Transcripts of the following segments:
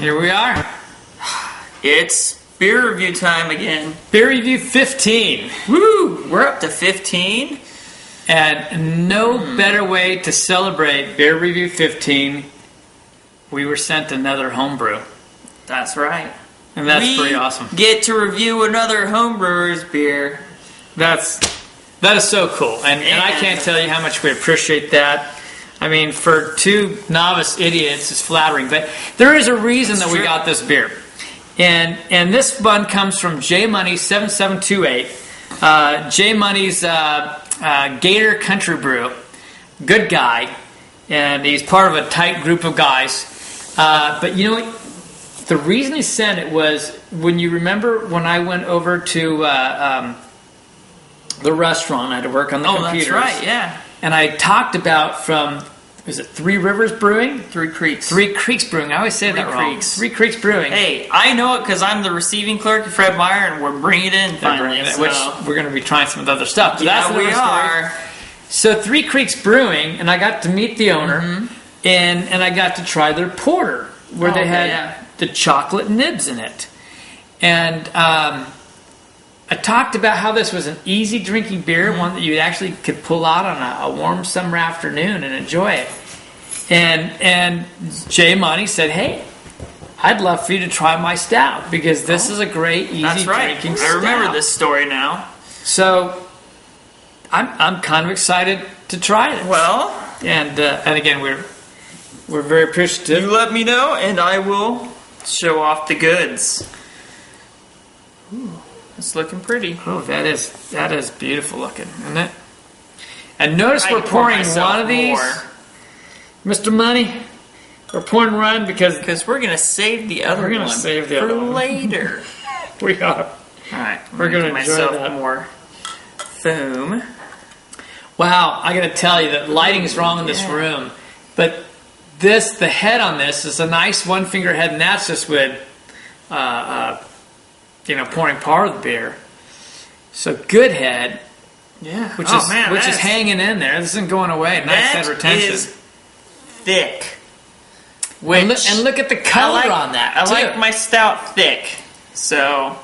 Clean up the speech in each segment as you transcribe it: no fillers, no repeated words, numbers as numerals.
here we are. It's beer review time again. Beer review 15. Woo! We're up to 15. And no better way to celebrate beer review 15. We were sent another homebrew. That's right. And that's pretty awesome. Get to review another homebrewer's beer. That is so cool. And I can't tell you how much we appreciate that. I mean, for two novice idiots, it's flattering. But there is a reason that we got this beer. And this one comes from JMoney7728. JMoney's Gator Country Brew. Good guy. And he's part of a tight group of guys. But you know what? The reason he sent it was, when you remember when I went over to the restaurant, I had to work on the computers. Oh, that's right, yeah. And I talked about is it Three Rivers Brewing? Three Creeks. Three Creeks Brewing. I always say that wrong. Three Creeks Brewing. Hey, I know it because I'm the receiving clerk at Fred Meyer, and we're bringing it in finally. Which we're going to be trying some of the other stuff. But yeah, we are. So Three Creeks Brewing, and I got to meet the owner, and I got to try their porter, where they had the chocolate nibs in it. And I talked about how this was an easy drinking beer, one that you actually could pull out on a warm summer afternoon and enjoy it. And JMoney said, "Hey, I'd love for you to try my stout, because this is a great, easy drinking stout." I remember this story now. So I'm kind of excited to try it. Well, and again, we're very appreciative. You let me know, and I will show off the goods. Ooh, it's looking pretty. Oh, that is beautiful looking, isn't it? And notice we're pouring one of these, Mr. Money. We're pouring one because we're gonna save the other one. We're gonna save the other one later. We are. All right, we're gonna enjoy myself that. More foam. Wow, I gotta tell you that lighting is wrong in this room, but the head on this is a nice one finger head, and that's just with pouring part of the beer. So good head, which is hanging in there. This isn't going away. Nice head retention. Is thick. And look at the color on that. I like my stout thick. So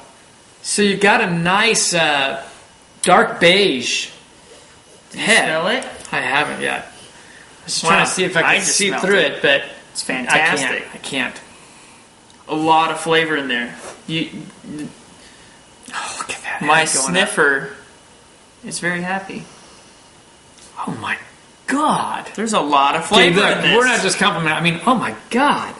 you've got a nice dark beige head. Smell it? I haven't yet. I was trying to see if I can see through it, but it's fantastic. I can't. A lot of flavor in there. Look at that. My sniffer is very happy. Oh my God. There's a lot of flavor in this. We're not just complimenting. I mean, oh my God.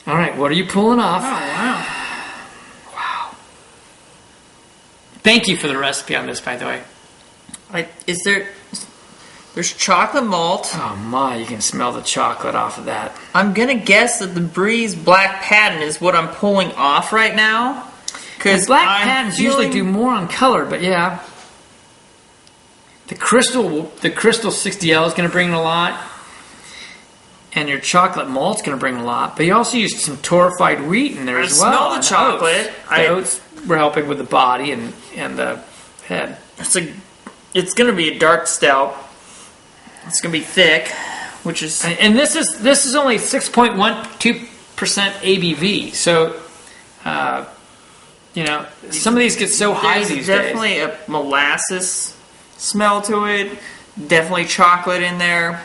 All right, what are you pulling off? Oh, wow. Wow. Thank you for the recipe on this, by the way. There's chocolate malt. Oh my, you can smell the chocolate off of that. I'm gonna guess that the Breess black patent is what I'm pulling off right now. Because black patents usually do more on color, but yeah. The crystal 60L is gonna bring a lot. And your chocolate malt's gonna bring a lot. But you also used some torrified wheat in there as well. I smell the chocolate. The oats were helping with the body and the head. It's gonna be a dark stout. It's gonna be thick, which is and this is only 6.12% ABV. So, some of these get so high these days. There's definitely a molasses smell to it. Definitely chocolate in there.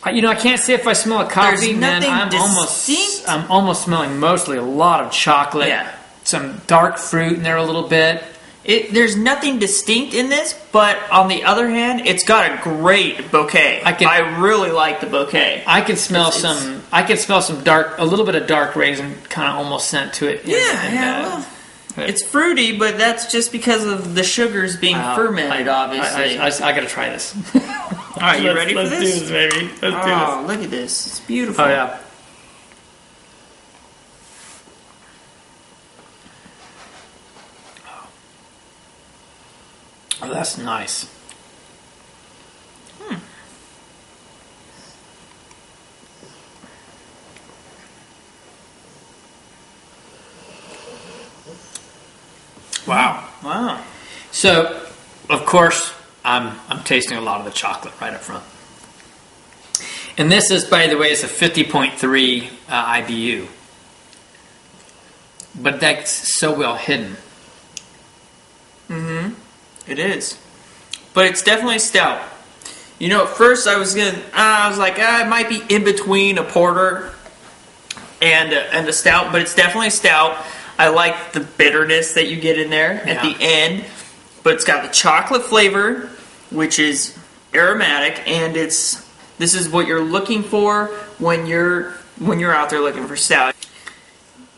I can't say if I smell a coffee, man. I'm almost smelling mostly a lot of chocolate. Yeah. Some dark fruit in there a little bit. There's nothing distinct in this, but on the other hand, it's got a great bouquet. I really like the bouquet. I can smell some dark, a little bit of dark raisin, kind of almost scent to it. It's fruity, but that's just because of the sugars being fermented. Obviously, I got to try this. All right, you ready for this? Let's do this, baby. Let's do this. Look at this! It's beautiful. Oh yeah. Oh, that's nice. Wow. Wow. So, of course, I'm tasting a lot of the chocolate right up front. And this is, by the way, it's a 50.3 IBU. But that's so well hidden. Mm-hmm. It is. But it's definitely stout. You know, at first I was like, it might be in between a porter and a stout, but it's definitely stout. I like the bitterness that you get in there at the end, but it's got the chocolate flavor, which is aromatic, and this is what you're looking for when you're out there looking for stout.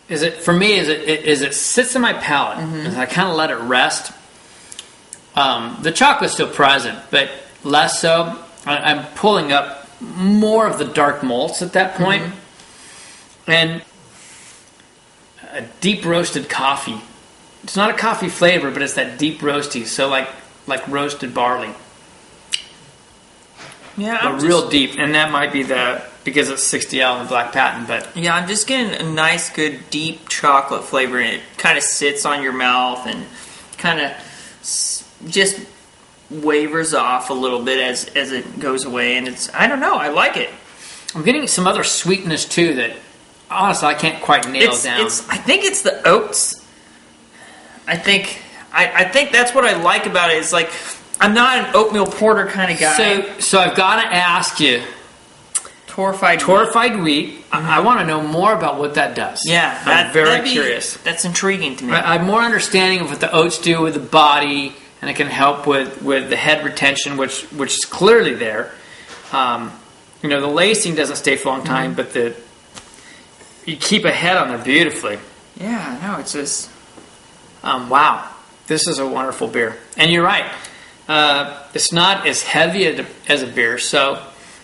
For me, it sits in my palate, and I kind of let it rest. The chocolate's still present, but less so. I'm pulling up more of the dark malts at that point. And a deep roasted coffee. It's not a coffee flavor, but it's that deep roasty, so like roasted barley. Yeah, real deep, and that might be because it's 60L in Black Patent, but yeah, I'm just getting a nice, good, deep chocolate flavor, and it kind of sits on your mouth and kind of just wavers off a little bit as it goes away, and I don't know, I like it. I'm getting some other sweetness too that honestly I can't quite nail down. I think it's the oats. I think that's what I like about it. Is like I'm not an oatmeal porter kind of guy. So I've got to ask you, Torrified wheat. I want to know more about what that does. Yeah, I'm very curious. That's intriguing to me. I have more understanding of what the oats do with the body, and it can help with the head retention, which is clearly there. You know, the lacing doesn't stay for a long time, but you keep a head on there beautifully. Yeah, no, it's just wow, this is a wonderful beer, and you're right. It's not as heavy as a beer, so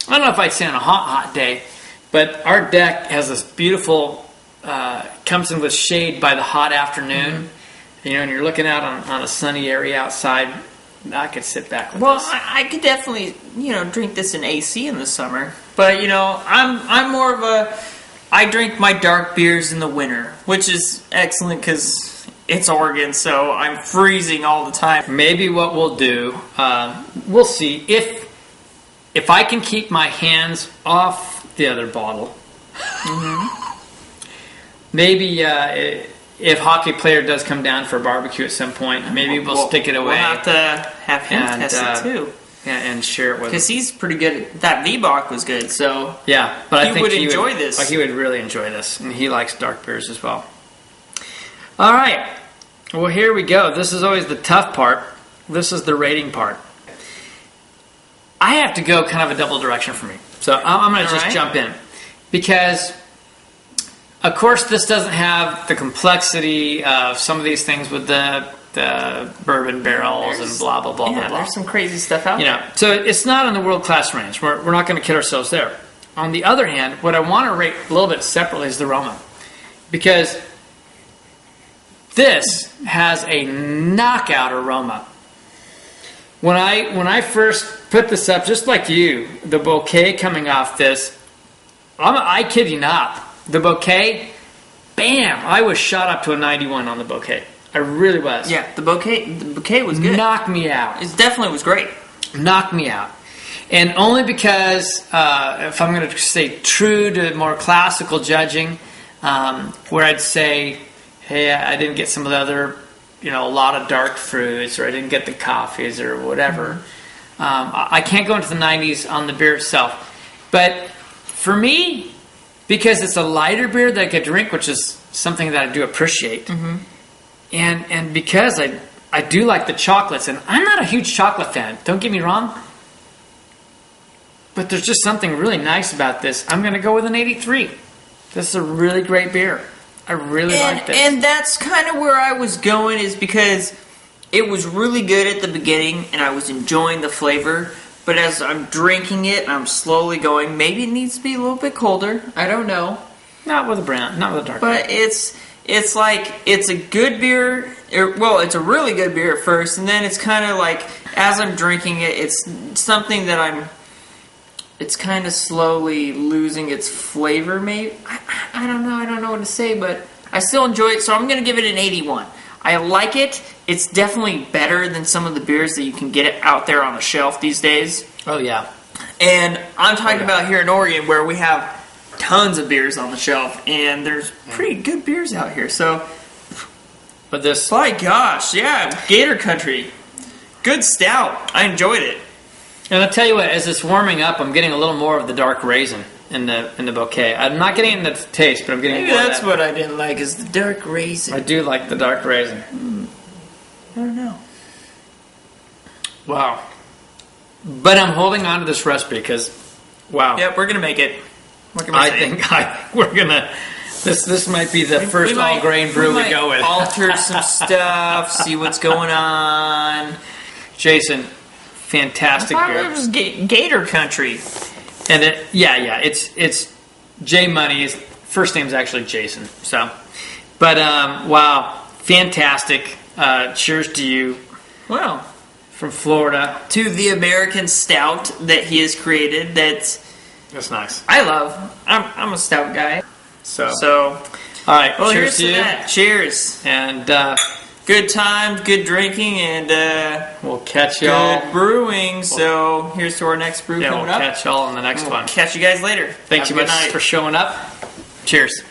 I don't know if I'd say on a hot day, but our deck has this beautiful, comes in with shade by the hot afternoon, you know, and you're looking out on a sunny area outside. I could sit back with this. I could definitely, drink this in AC in the summer, but, I'm more of I drink my dark beers in the winter, which is excellent because it's Oregon, so I'm freezing all the time. Maybe what we'll do, we'll see if I can keep my hands off the other bottle. Maybe if Hockyplr does come down for a barbecue at some point, maybe we'll stick it away. We'll have to have him test it too. Yeah, and share it with him. Because he's pretty good. That V-Bach was good, so yeah, but I think he would enjoy this. He would really enjoy this, and he likes dark beers as well. All right, well, here we go. This is always the tough part. This is the rating part. I have to go kind of a double direction for me, so I'm going to just jump in because, of course, this doesn't have the complexity of some of these things with the bourbon barrels and blah blah blah blah blah. There's some crazy stuff out there. So it's not in the world class range. We're not going to kid ourselves there. On the other hand, what I want to rate a little bit separately is the aroma, because this has a knockout aroma. When I first put this up, just like you, the bouquet coming off this, I kid you not, the bouquet, bam! I was shot up to a 91 on the bouquet. I really was. Yeah, the bouquet was good. Knocked me out. It definitely was great. Knocked me out. And only because, if I'm going to say true to more classical judging, where I'd say, hey, I didn't get some of the other, a lot of dark fruits, or I didn't get the coffees or whatever. I can't go into the 90s on the beer itself. But for me, because it's a lighter beer that I could drink, which is something that I do appreciate, and because I do like the chocolates, and I'm not a huge chocolate fan, don't get me wrong, but there's just something really nice about this. I'm going to go with an 83. This is a really great beer. I really like this. And that's kind of where I was going, is because it was really good at the beginning, and I was enjoying the flavor, but as I'm drinking it, I'm slowly going, maybe it needs to be a little bit colder. I don't know. Not with a brown, not with a dark beer. But it's like, it's a good beer. Well, it's a really good beer at first, and then it's kind of like, as I'm drinking it, it's something that it's kind of slowly losing its flavor, maybe. I don't know. I don't know what to say, but I still enjoy it, so I'm going to give it an 81. I like it. It's definitely better than some of the beers that you can get out there on the shelf these days. Oh, yeah. And I'm talking about here in Oregon where we have tons of beers on the shelf, and there's pretty good beers out here. So, but this, my gosh, yeah, Gator Country, good stout. I enjoyed it. And I'll tell you what, as it's warming up, I'm getting a little more of the dark raisin in the bouquet. I'm not getting it in the taste, but I'm getting Maybe more that's of that. what I didn't like is the dark raisin. I do like the dark raisin. I don't know. Wow. But I'm holding on to this recipe because, wow. Yep, we're gonna make it. I think we're gonna. This might be the first all grain brew we go with. Alter some stuff, see what's going on. Jason, fantastic I beer. thought it was Gator Country. And it's JMoney. His first name's actually Jason. So, but wow, fantastic. Cheers to you. Wow. From Florida. To the American Stout that he has created. That's nice. I love. I'm a stout guy. So all right. Well, cheers to you. That. Cheers. And good times, good drinking, and we'll catch y'all. Good brewing. So here's to our next brew coming up. We'll catch y'all in the next one. Catch you guys later. Thank you much for showing up. Cheers.